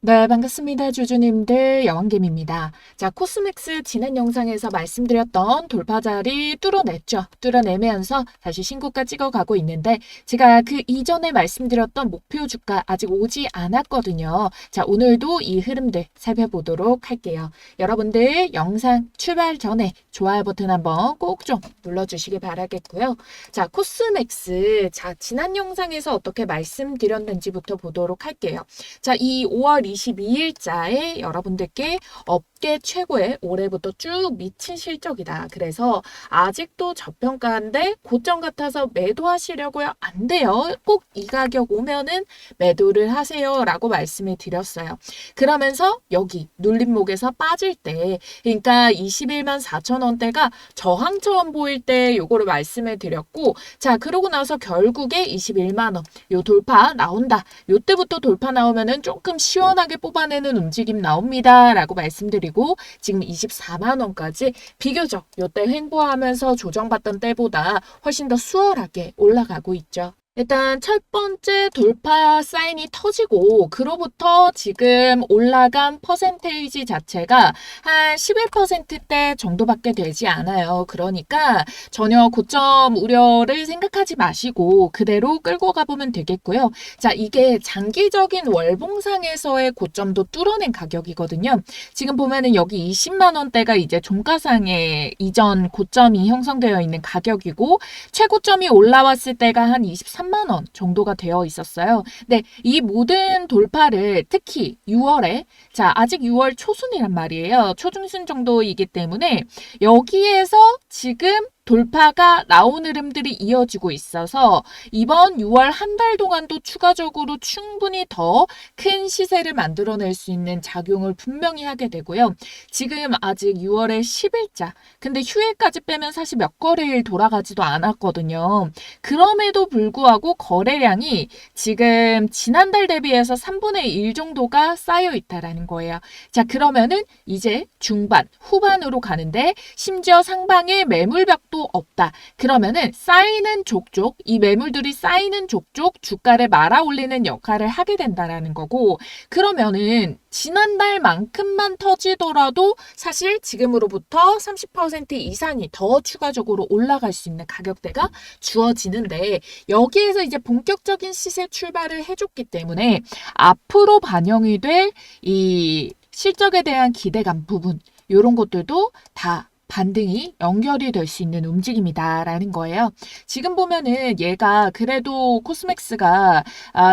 네, 반갑습니다. 주주님들, 여왕김입니다. 자, 코스맥스 지난 영상에서 말씀드렸던 돌파 자리 뚫어냈죠. 뚫어내면서 다시 신고가 찍어가고 있는데 제가 그 이전에 말씀드렸던 목표 주가 아직 오지 않았거든요. 자, 오늘도 이 흐름들 살펴보도록 할게요. 여러분들 영상 출발 전에 좋아요 버튼 한번 꼭 좀 눌러주시기 바라겠고요. 자, 코스맥스. 자, 지난 영상에서 어떻게 말씀드렸는지부터 보도록 할게요. 자, 이 5월 22일자에 여러분들께 업계 최고의 올해부터 쭉 미친 실적이다. 그래서 아직도 저평가인데 고점 같아서 매도하시려고요? 안 돼요. 꼭 이 가격 오면은 매도를 하세요. 라고 말씀을 드렸어요. 그러면서 여기 눌림목에서 빠질 때, 그러니까 21만 4천 원대가 저항처럼 보일 때 요거를 말씀을 드렸고, 자, 그러고 나서 결국에 21만 원, 요 돌파 나온다. 요때부터 돌파 나오면은 조금 시원하게 뽑아내는 움직임 나옵니다. 라고 말씀드리고 지금 24만 원까지 비교적 요때 횡보하면서 조정받던 때보다 훨씬 더 수월하게 올라가고 있죠. 일단 첫 번째 돌파 사인이 터지고 그로부터 지금 올라간 퍼센테이지 자체가 한 11%대 정도밖에 되지 않아요. 그러니까 전혀 고점 우려를 생각하지 마시고 그대로 끌고 가보면 되겠고요. 자, 이게 장기적인 월봉상에서의 고점도 뚫어낸 가격이거든요. 지금 보면은 여기 20만 원대가 이제 종가상의 이전 고점이 형성되어 있는 가격이고 최고점이 올라왔을 때가 한 23만 원 정도가 되어 있었어요. 근데 이 모든 돌파를 특히 6월에 자, 아직 6월 초순이란 말이에요. 초중순 정도이기 때문에 여기에서 지금 돌파가 나온 흐름들이 이어지고 있어서 이번 6월 한 달 동안도 추가적으로 충분히 더 큰 시세를 만들어낼 수 있는 작용을 분명히 하게 되고요. 지금 아직 6월의 10일자. 근데 휴일까지 빼면 사실 몇 거래일 돌아가지도 않았거든요. 그럼에도 불구하고 거래량이 지금 지난달 대비해서 3분의 1 정도가 쌓여 있다라는 거예요. 자, 그러면은 이제 중반, 후반으로 가는데 심지어 상방에 매물벽도 없다. 그러면은 쌓이는 족족, 이 매물들이 쌓이는 족족 주가를 말아 올리는 역할을 하게 된다라는 거고, 그러면은 지난달만큼만 터지더라도 사실 지금으로부터 30% 이상이 더 추가적으로 올라갈 수 있는 가격대가 주어지는데 여기에서 이제 본격적인 시세 출발을 해줬기 때문에 앞으로 반영이 될 이 실적에 대한 기대감 부분 이런 것들도 다 반등이 연결이 될 수 있는 움직임이다라는 거예요. 지금 보면은 얘가 그래도 코스맥스가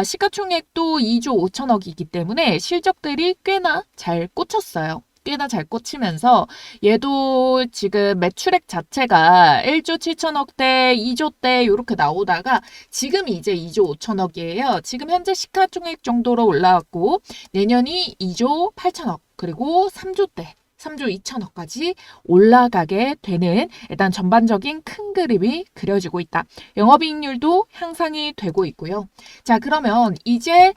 시가총액도 2조 5천억이기 때문에 실적들이 꽤나 잘 꽂혔어요. 꽤나 잘 꽂히면서 얘도 지금 매출액 자체가 1조 7천억대, 2조대 이렇게 나오다가 지금 이제 2조 5천억이에요. 지금 현재 시가총액 정도로 올라왔고 내년이 2조 8천억 그리고 3조대 3조 2천억까지 올라가게 되는 일단 전반적인 큰 그림이 그려지고 있다. 영업이익률도 향상이 되고 있고요. 자, 그러면 이제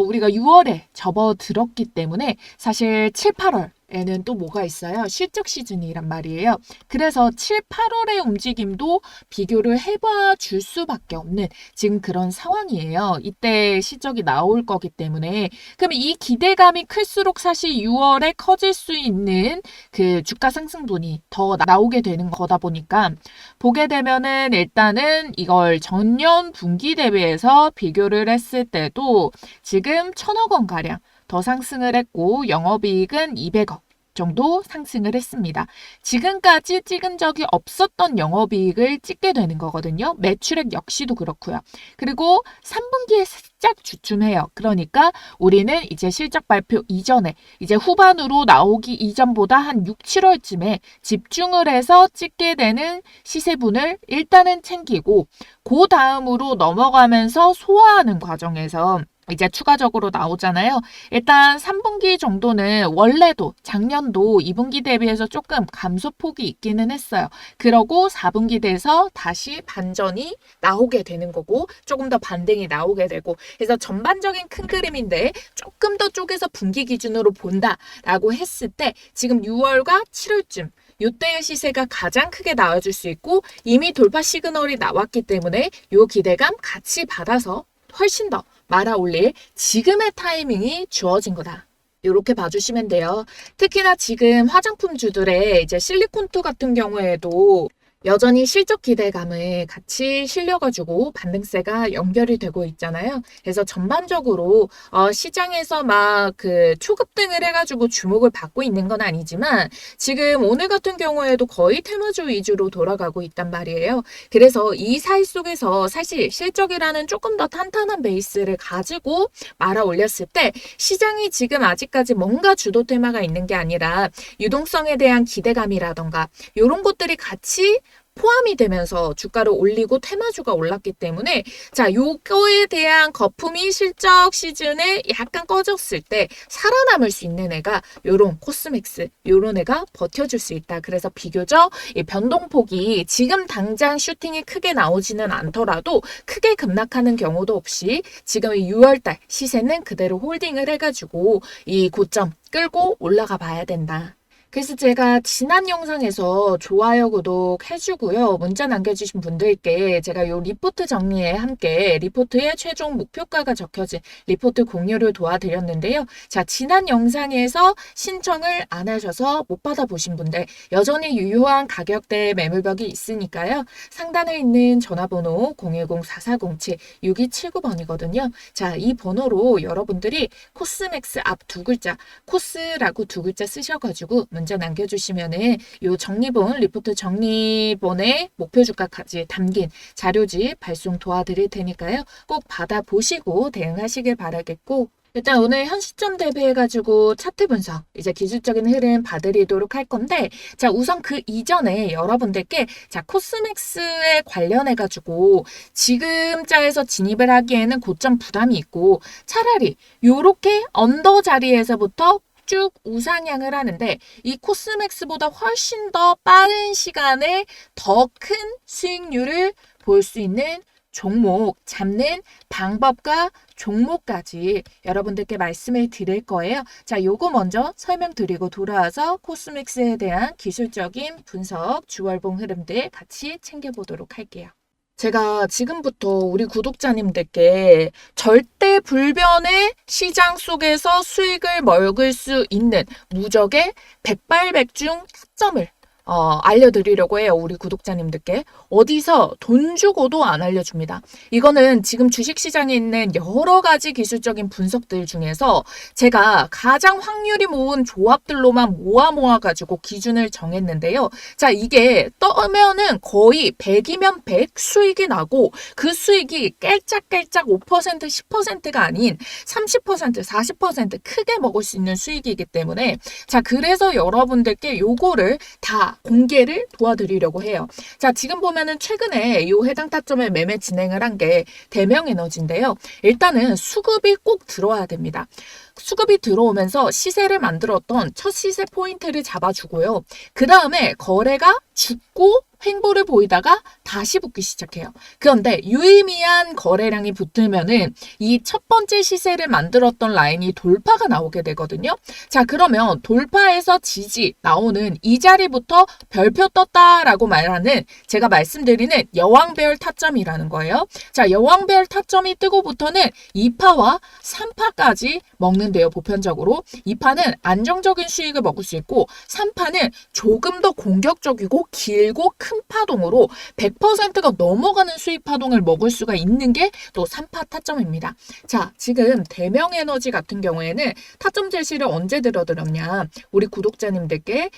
우리가 6월에 접어들었기 때문에 사실 7, 8월 에는 또 뭐가 있어요? 실적 시즌이란 말이에요. 그래서 7, 8월의 움직임도 비교를 해봐 줄 수밖에 없는 지금 그런 상황이에요. 이때 실적이 나올 거기 때문에. 그럼 이 기대감이 클수록 사실 6월에 커질 수 있는 그 주가 상승분이 더 나오게 되는 거다 보니까 보게 되면은 일단은 이걸 전년 분기 대비해서 비교를 했을 때도 지금 1,000억 원 가량 더 상승을 했고 영업이익은 200억 정도 상승을 했습니다. 지금까지 찍은 적이 없었던 영업이익을 찍게 되는 거거든요. 매출액 역시도 그렇고요. 그리고 3분기에 살짝 주춤해요. 그러니까 우리는 이제 실적 발표 이전에 이제 후반으로 나오기 이전보다 한 6, 7월쯤에 집중을 해서 찍게 되는 시세분을 일단은 챙기고 그 다음으로 넘어가면서 소화하는 과정에서 이제 추가적으로 나오잖아요. 일단 3분기 정도는 원래도 작년도 2분기 대비해서 조금 감소폭이 있기는 했어요. 그러고 4분기 돼서 다시 반전이 나오게 되는 거고 조금 더 반등이 나오게 되고 그래서 전반적인 큰 그림인데 조금 더 쪼개서 분기 기준으로 본다라고 했을 때 지금 6월과 7월쯤 이때의 시세가 가장 크게 나와줄 수 있고 이미 돌파 시그널이 나왔기 때문에 이 기대감 같이 받아서 훨씬 더 말아 올릴 지금의 타이밍이 주어진 거다. 이렇게 봐주시면 돼요. 특히나 지금 화장품주들의 이제 실리콘투 같은 경우에도 여전히 실적 기대감을 같이 실려가지고 반등세가 연결이 되고 있잖아요. 그래서 전반적으로 시장에서 막 그 초급등을 해가지고 주목을 받고 있는 건 아니지만 지금 오늘 같은 경우에도 거의 테마주 위주로 돌아가고 있단 말이에요. 그래서 이 사이 속에서 사실 실적이라는 조금 더 탄탄한 베이스를 가지고 말아 올렸을 때 시장이 지금 아직까지 뭔가 주도 테마가 있는 게 아니라 유동성에 대한 기대감이라던가 이런 것들이 같이 포함이 되면서 주가를 올리고 테마주가 올랐기 때문에 자, 요거에 대한 거품이 실적 시즌에 약간 꺼졌을 때 살아남을 수 있는 애가 요런 코스맥스, 요런 애가 버텨줄 수 있다. 그래서 비교적 이 변동폭이 지금 당장 슈팅이 크게 나오지는 않더라도 크게 급락하는 경우도 없이 지금 6월달 시세는 그대로 홀딩을 해가지고 이 고점 끌고 올라가 봐야 된다. 그래서 제가 지난 영상에서 좋아요, 구독 해주고요. 문자 남겨주신 분들께 제가 요 리포트 정리에 함께 리포트의 최종 목표가가 적혀진 리포트 공유를 도와드렸는데요. 자, 지난 영상에서 신청을 안 하셔서 못 받아보신 분들 여전히 유효한 가격대 매물벽이 있으니까요. 상단에 있는 전화번호 010-4407-6279번이거든요. 자, 이 번호로 여러분들이 코스맥스 앞 두 글자, 코스라고 두 글자 쓰셔가지고 문자 남겨주시면은 요 정리본 리포트 정리본에 목표 주가까지 담긴 자료집 발송 도와드릴 테니까요. 꼭 받아보시고 대응하시길 바라겠고 일단 오늘 현 시점 대비해가지고 차트 분석, 이제 기술적인 흐름 봐드리도록 할 건데, 자, 우선 그 이전에 여러분들께, 자, 코스맥스에 관련해가지고, 지금자에서 진입을 하기에는 고점 부담이 있고, 차라리 요렇게 언더 자리에서부터 쭉 우상향을 하는데 이 코스맥스보다 훨씬 더 빠른 시간에 더 큰 수익률을 볼 수 있는 종목 잡는 방법과 종목까지 여러분들께 말씀을 드릴 거예요. 자, 요거 먼저 설명드리고 돌아와서 코스맥스에 대한 기술적인 분석, 주월봉 흐름들 같이 챙겨보도록 할게요. 제가 지금부터 우리 구독자님들께 절대 불변의 시장 속에서 수익을 먹을 수 있는 무적의 백발백중 타점을 알려드리려고 해요. 우리 구독자님들께. 어디서 돈 주고도 안 알려줍니다. 이거는 지금 주식시장에 있는 여러 가지 기술적인 분석들 중에서 제가 가장 확률이 모은 조합들로만 모아가지고 기준을 정했는데요. 자, 이게 떠면은 거의 100이면 100 수익이 나고 그 수익이 깔짝깔짝 5%, 10%가 아닌 30%, 40% 크게 먹을 수 있는 수익이기 때문에 자, 그래서 여러분들께 요거를 다 공개를 도와드리려고 해요. 자, 지금 보면은 최근에 이 해당 타점에 매매 진행을 한 게 대명에너지인데요. 일단은 수급이 꼭 들어와야 됩니다. 수급이 들어오면서 시세를 만들었던 첫 시세 포인트를 잡아주고요. 그 다음에 거래가 죽고 횡보를 보이다가 다시 붙기 시작해요. 그런데 유의미한 거래량이 붙으면은 이 첫 번째 시세를 만들었던 라인이 돌파가 나오게 되거든요. 자, 그러면 돌파에서 지지 나오는 이 자리부터 별표 떴다라고 말하는 제가 말씀드리는 여왕배열 타점이라는 거예요. 자, 여왕배열 타점이 뜨고부터는 2파와 3파까지 먹는데요. 보편적으로 2파는 안정적인 수익을 먹을 수 있고 3파는 조금 더 공격적이고 길고 큰 파동으로 100%가 넘어가는 수익 파동을 먹을 수가 있는 게 또 3파 타점입니다. 자, 지금 대명에너지 같은 경우에는 타점 제시를 언제 들어드렸냐. 우리 구독자님들께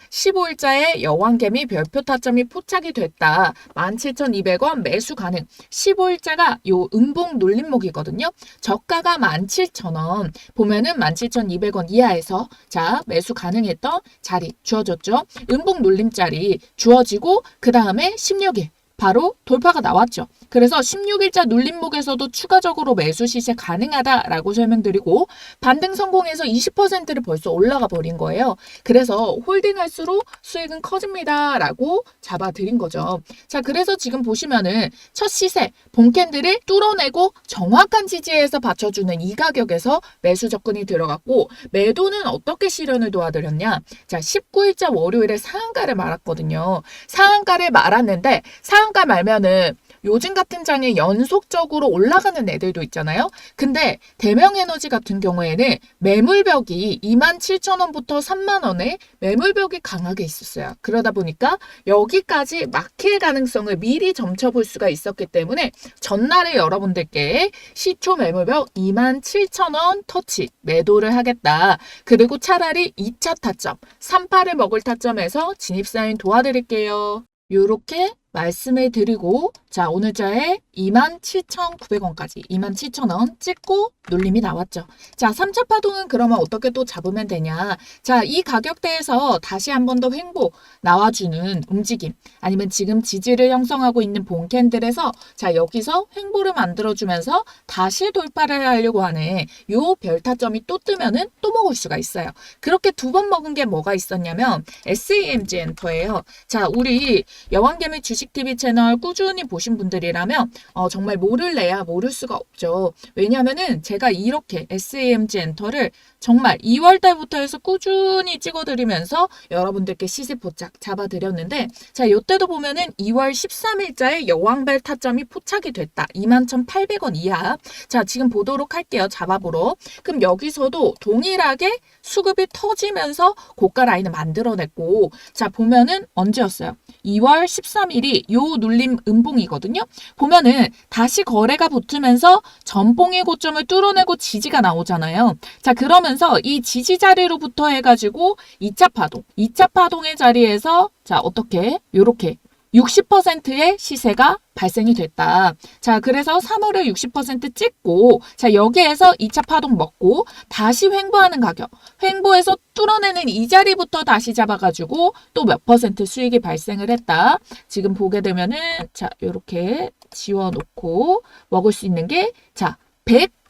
15일자에 여왕개미 별표 타점이 포착이 됐다. 17,200원 매수 가능. 15일자가 요 음봉 눌림목이거든요. 저가가 17,000원. 보면은 17,200원 이하에서 자, 매수 가능했던 자리 주어졌죠. 음봉 눌림자리 주어지고 그 다음에 16일 바로 돌파가 나왔죠. 그래서 16일자 눌림목에서도 추가적으로 매수 시세 가능하다라고 설명드리고 반등 성공해서 20%를 벌써 올라가 버린 거예요. 그래서 홀딩할수록 수익은 커집니다라고 잡아드린 거죠. 자, 그래서 지금 보시면은 첫 시세 본캔들을 뚫어내고 정확한 지지에서 받쳐주는 이 가격에서 매수 접근이 들어갔고 매도는 어떻게 실현을 도와드렸냐. 자, 19일자 월요일에 상한가를 말았거든요. 상한가를 말았는데 상한가 말면은 요즘 같은 장에 연속적으로 올라가는 애들도 있잖아요. 근데 대명에너지 같은 경우에는 매물벽이 27,000원부터 30,000원에 매물벽이 강하게 있었어요. 그러다 보니까 여기까지 막힐 가능성을 미리 점쳐볼 수가 있었기 때문에 전날에 여러분들께 시초 매물벽 27,000원 터치 매도를 하겠다. 그리고 차라리 2차 타점, 38을 먹을 타점에서 진입 사인 도와드릴게요. 요렇게 말씀을 드리고 자 오늘자에 27,900원까지 27,000원 찍고 눌림이 나왔죠. 자 3차 파동은 그러면 어떻게 또 잡으면 되냐. 자 이 가격대에서 다시 한 번 더 횡보 나와주는 움직임 아니면 지금 지지를 형성하고 있는 본캔들에서 자 여기서 횡보를 만들어주면서 다시 돌파를 하려고 하는 요 별타점이 또 뜨면은 또 먹을 수가 있어요. 그렇게 두 번 먹은 게 뭐가 있었냐면 SAMG 엔터예요. 자 우리 여왕개미 주식TV 채널 꾸준히 보신 분들이라면 정말 모를래야 모를 수가 없죠. 왜냐하면은 제가 이렇게 SAMG 엔터를 정말 2월 달부터 해서 꾸준히 찍어드리면서 여러분들께 시세 포착 잡아드렸는데 자 이때도 보면은 2월 13일자에 여왕벨 타점이 포착이 됐다. 21,800원 이하. 자 지금 보도록 할게요. 잡아보러. 그럼 여기서도 동일하게 수급이 터지면서 고가 라인을 만들어냈고 자 보면은 언제였어요? 2월 13일이 요 눌림 음봉이거든요. 보면은 다시 거래가 붙으면서 전봉의 고점을 뚫어내고 지지가 나오잖아요. 자 그러면서 이 지지 자리로부터 해가지고 2차 파동, 2차 파동의 자리에서 자 어떻게 요렇게 60%의 시세가 발생이 됐다. 자, 그래서 3월에 60% 찍고, 자, 여기에서 2차 파동 먹고, 다시 횡보하는 가격. 횡보해서 뚫어내는 이 자리부터 다시 잡아가지고, 또 몇 퍼센트 수익이 발생을 했다. 지금 보게 되면은, 자, 요렇게 지워놓고, 먹을 수 있는 게, 자,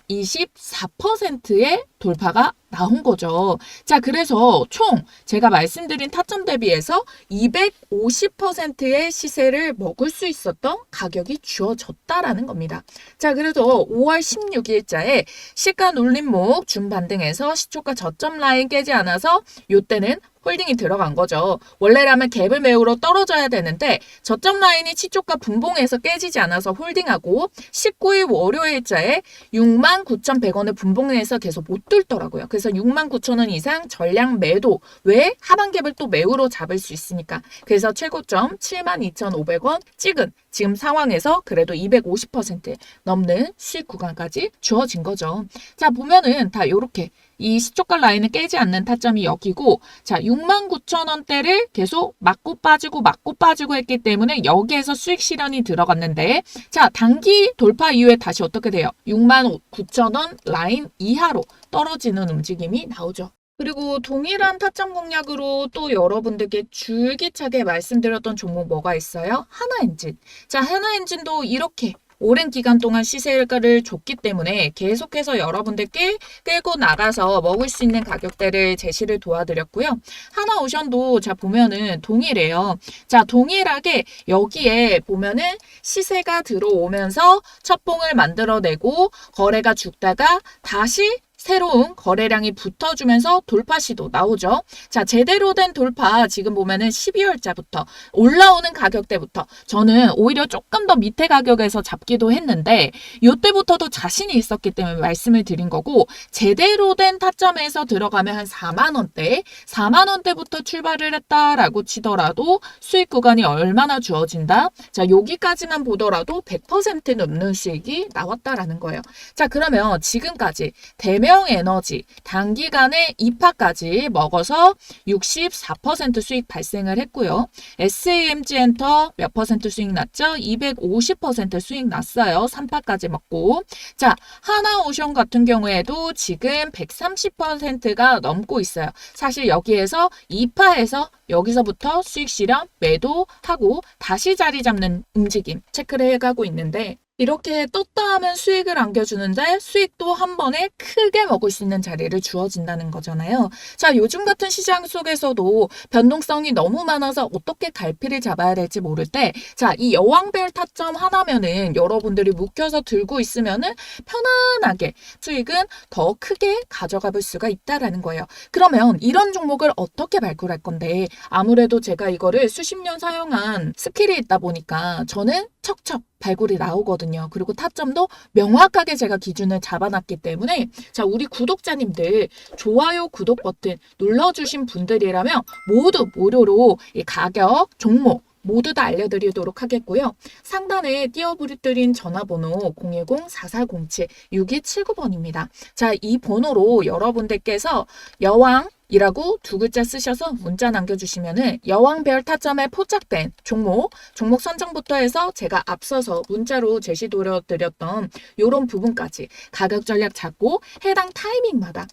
124%의 돌파가 나온 거죠. 자, 그래서 총 제가 말씀드린 타점 대비해서 250%의 시세를 먹을 수 있었던 가격이 주어졌다라는 겁니다. 자, 그래서 5월 16일자에 시가 눌림목 준반등해서 시초가 저점 라인 깨지 않아서 요때는 홀딩이 들어간 거죠. 원래라면 갭을 메우러 떨어져야 되는데 저점 라인이 시초가 분봉에서 깨지지 않아서 홀딩하고 19일 월요일자에 69,100원을 분봉에서 계속 못 뚫더라고요. 그래서 69,000원 이상 전량 매도. 왜? 하방 갭을 또 매우로 잡을 수 있으니까. 그래서 최고점 72,500원 찍은 지금 상황에서 그래도 250% 넘는 수익 구간까지 주어진 거죠. 자 보면은 다 요렇게 이 시초가 라인을 깨지 않는 타점이 여기고 자 69,000원대를 계속 맞고 빠지고 했기 때문에 여기에서 수익 실현이 들어갔는데 자 단기 돌파 이후에 다시 어떻게 돼요? 69,000원 라인 이하로 떨어지는 움직임이 나오죠. 그리고 동일한 타점 공략으로 또 여러분들께 줄기차게 말씀드렸던 종목 뭐가 있어요? 하나엔진. 자, 하나엔진도 이렇게 오랜 기간 동안 시세가를 줬기 때문에 계속해서 여러분들께 끌고 나가서 먹을 수 있는 가격대를 제시를 도와드렸고요. 하나오션도 자 보면은 동일해요. 자 동일하게 여기에 보면은 시세가 들어오면서 첫봉을 만들어내고 거래가 죽다가 다시 새로운 거래량이 붙어주면서 돌파 시도 나오죠. 자, 제대로 된 돌파 지금 보면은 12월자부터 올라오는 가격대부터 저는 오히려 조금 더 밑에 가격에서 잡기도 했는데 이때부터도 자신이 있었기 때문에 말씀을 드린 거고 제대로 된 타점에서 들어가면 한 4만 원대, 4만 원대부터 출발을 했다라고 치더라도 수익 구간이 얼마나 주어진다? 자, 여기까지만 보더라도 100% 넘는 수익이 나왔다라는 거예요. 자, 그러면 지금까지 대명 에너지 단기간에 2파까지 먹어서 64% 수익 발생을 했고요. SAMG 엔터 몇 퍼센트 수익 났죠? 250% 수익 났어요. 3파까지 먹고. 자, 하나오션 같은 경우에도 지금 130%가 넘고 있어요. 사실 여기에서 2파에서 여기서부터 수익 실현 매도하고 다시 자리 잡는 움직임 체크를 해가고 있는데 이렇게 떴다 하면 수익을 안겨주는데 수익도 한 번에 크게 먹을 수 있는 자리를 주어진다는 거잖아요. 자, 요즘 같은 시장 속에서도 변동성이 너무 많아서 어떻게 갈피를 잡아야 될지 모를 때 자, 이 여왕별 타점 하나면은 여러분들이 묵혀서 들고 있으면은 편안하게 수익은 더 크게 가져가 볼 수가 있다라는 거예요. 그러면 이런 종목을 어떻게 발굴할 건데 아무래도 제가 이거를 수십 년 사용한 스킬이 있다 보니까 저는 척척 발굴이 나오거든요. 그리고 타점도 명확하게 제가 기준을 잡아놨기 때문에 자, 우리 구독자님들 좋아요, 구독 버튼 눌러주신 분들이라면 모두 무료로 이 가격, 종목 모두 다 알려드리도록 하겠고요. 상단에 띄워드린 전화번호 010-4407-6279번입니다. 자, 이 번호로 여러분들께서 여왕이라고 두 글자 쓰셔서 문자 남겨주시면은 여왕별 타점에 포착된 종목 선정부터 해서 제가 앞서서 문자로 제시드렸던 이런 부분까지 가격 전략 잡고 해당 타이밍마다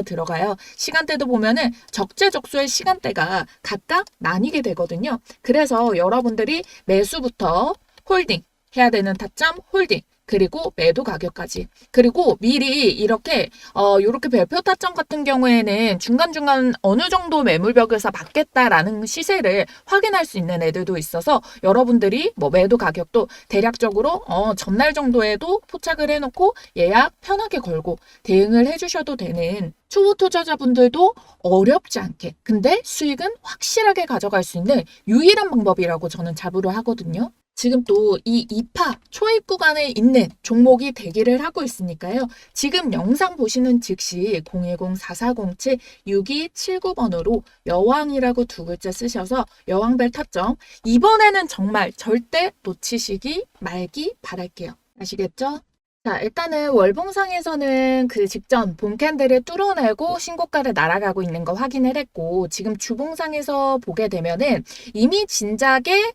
들어가요. 시간대도 보면은 적재적소의 시간대가 각각 나뉘게 되거든요. 그래서 여러분들이 매수부터 홀딩 해야 되는 타점 홀딩 그리고 매도 가격까지 그리고 미리 이렇게 별표 타점 같은 경우에는 중간중간 어느 정도 매물벽에서 받겠다라는 시세를 확인할 수 있는 애들도 있어서 여러분들이 뭐 매도 가격도 대략적으로 전날 정도에도 포착을 해놓고 예약 편하게 걸고 대응을 해주셔도 되는 초보 투자자분들도 어렵지 않게 근데 수익은 확실하게 가져갈 수 있는 유일한 방법이라고 저는 자부를 하거든요. 지금 또 이 2파 초입 구간에 있는 종목이 대기를 하고 있으니까요. 지금 영상 보시는 즉시 010-4407-6279번으로 여왕이라고 두 글자 쓰셔서 여왕별 타점 이번에는 정말 절대 놓치시기 말기 바랄게요. 아시겠죠? 자, 일단은 월봉상에서는 그 직전 봄캔들을 뚫어내고 신고가를 날아가고 있는 거 확인을 했고 지금 주봉상에서 보게 되면은 이미 진작에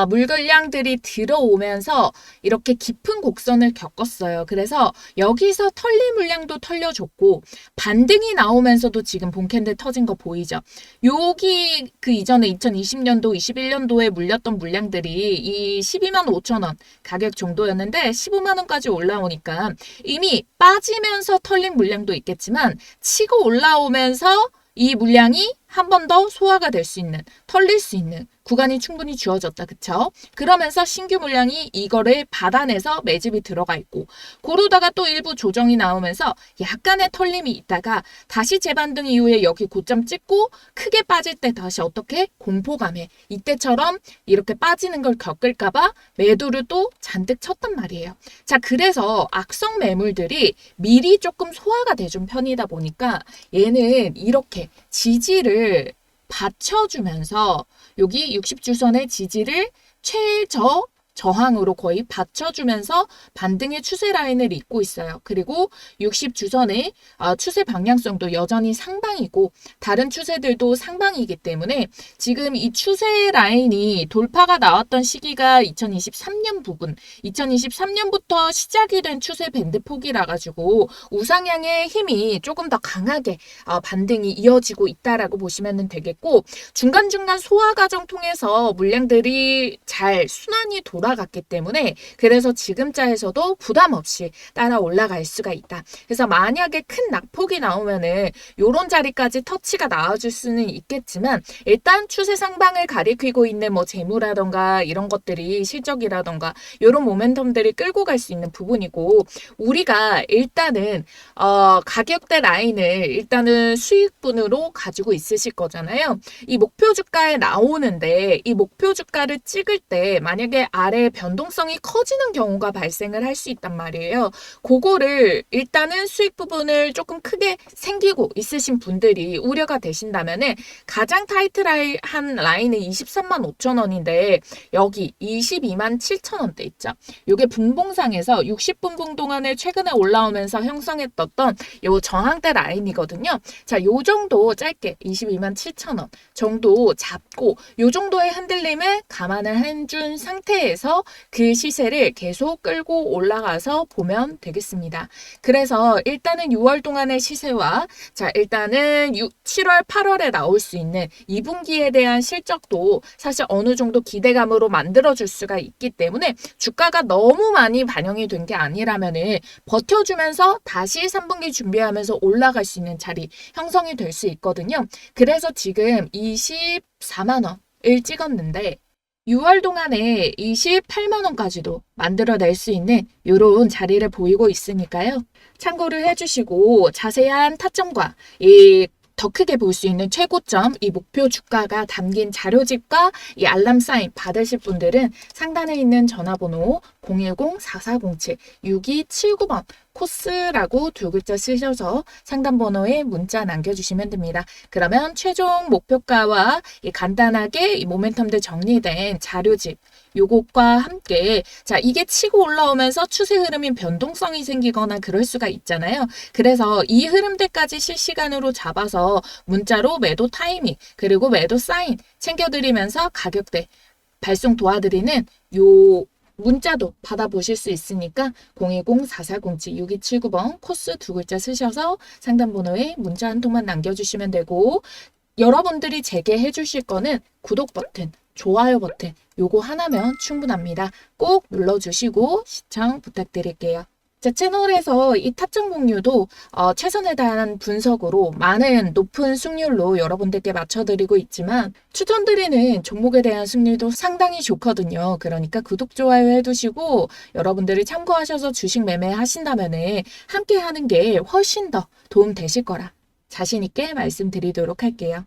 물건량들이 들어오면서 이렇게 깊은 곡선을 겪었어요. 그래서 여기서 털릴 물량도 털려줬고 반등이 나오면서도 지금 본캔들 터진 거 보이죠? 여기 그 이전에 2020년도, 21년도에 물렸던 물량들이 이 12만 5천 원 가격 정도였는데 15만 원까지 올라오니까 이미 빠지면서 털린 물량도 있겠지만 치고 올라오면서 이 물량이 한 번 더 소화가 될 수 있는, 털릴 수 있는 구간이 충분히 주어졌다. 그쵸? 그러면서 신규 물량이 이거를 받아내서 매집이 들어가 있고 그러다가 또 일부 조정이 나오면서 약간의 털림이 있다가 다시 재반등 이후에 여기 고점 찍고 크게 빠질 때 다시 어떻게? 공포감에 이때처럼 이렇게 빠지는 걸 겪을까봐 매도를 또 잔뜩 쳤단 말이에요. 자, 그래서 악성 매물들이 미리 조금 소화가 돼준 편이다 보니까 얘는 이렇게 지지를 받쳐주면서 여기 60주선의 지지를 저항으로 거의 받쳐주면서 반등의 추세 라인을 잇고 있어요. 그리고 60주선의 추세 방향성도 여전히 상방이고 다른 추세들도 상방이기 때문에 지금 이 추세 라인이 돌파가 나왔던 시기가 2023년 부분 2023년부터 시작이 된 추세 밴드 폭이라 가지고 우상향의 힘이 조금 더 강하게 반등이 이어지고 있다라고 보시면 되겠고 중간중간 소화 과정 통해서 물량들이 잘 순환이 돌아갔기 때문에 그래서 지금자에서도 부담 없이 따라 올라갈 수가 있다. 그래서 만약에 큰 낙폭이 나오면은 요런 자리까지 터치가 나와줄 수는 있겠지만 일단 추세 상방을 가리키고 있는 뭐 재무라던가 이런 것들이 실적이라던가 요런 모멘텀들이 끌고 갈 수 있는 부분이고 우리가 일단은 가격대 라인을 일단은 수익분으로 가지고 있으실 거잖아요. 이 목표 주가에 나오는데 이 목표 주가를 찍을 때 만약에 아래 변동성이 커지는 경우가 발생을 할 수 있단 말이에요. 그거를 일단은 수익 부분을 조금 크게 생기고 있으신 분들이 우려가 되신다면은 가장 타이트한 라인은 23만 5천 원인데 여기 22만 7천 원대 있죠. 이게 분봉상에서 60분봉 동안에 최근에 올라오면서 형성했던 요 저항대 라인이거든요. 자, 요 정도 짧게 22만 7천 원 정도 잡고 요 정도의 흔들림을 감안을 해준 상태에서 그 시세를 계속 끌고 올라가서 보면 되겠습니다. 그래서 일단은 6월 동안의 시세와 자 일단은 7월, 8월에 나올 수 있는 2분기에 대한 실적도 사실 어느 정도 기대감으로 만들어줄 수가 있기 때문에 주가가 너무 많이 반영이 된 게 아니라면은 버텨주면서 다시 3분기 준비하면서 올라갈 수 있는 자리 형성이 될 수 있거든요. 그래서 지금 24만 원을 찍었는데 6월 동안에 28만 원까지도 만들어낼 수 있는 이런 자리를 보이고 있으니까요. 참고를 해주시고 자세한 타점과 이 더 크게 볼 수 있는 최고점, 이 목표 주가가 담긴 자료집과 이 알람 사인 받으실 분들은 상단에 있는 전화번호 010-4407-6279번 코스라고 두 글자 쓰셔서 상담 번호에 문자 남겨주시면 됩니다. 그러면 최종 목표가와 이 간단하게 이 모멘텀들 정리된 자료집 요것과 함께 자 이게 치고 올라오면서 추세 흐름인 변동성이 생기거나 그럴 수가 있잖아요. 그래서 이 흐름들까지 실시간으로 잡아서 문자로 매도 타이밍 그리고 매도 사인 챙겨드리면서 가격대 발송 도와드리는 요 문자도 받아보실 수 있으니까 010-4407-6279번 코스 두 글자 쓰셔서 상담 번호에 문자 한 통만 남겨주시면 되고 여러분들이 제게 해주실 거는 구독 버튼, 좋아요 버튼 요거 하나면 충분합니다. 꼭 눌러주시고 시청 부탁드릴게요. 제 채널에서 이 탑장 공유도 최선에 다한 분석으로 많은 높은 승률로 여러분들께 맞춰드리고 있지만 추천드리는 종목에 대한 승률도 상당히 좋거든요. 그러니까 구독, 좋아요 해두시고 여러분들이 참고하셔서 주식 매매 하신다면 함께 하는 게 훨씬 더 도움 되실 거라 자신 있게 말씀드리도록 할게요.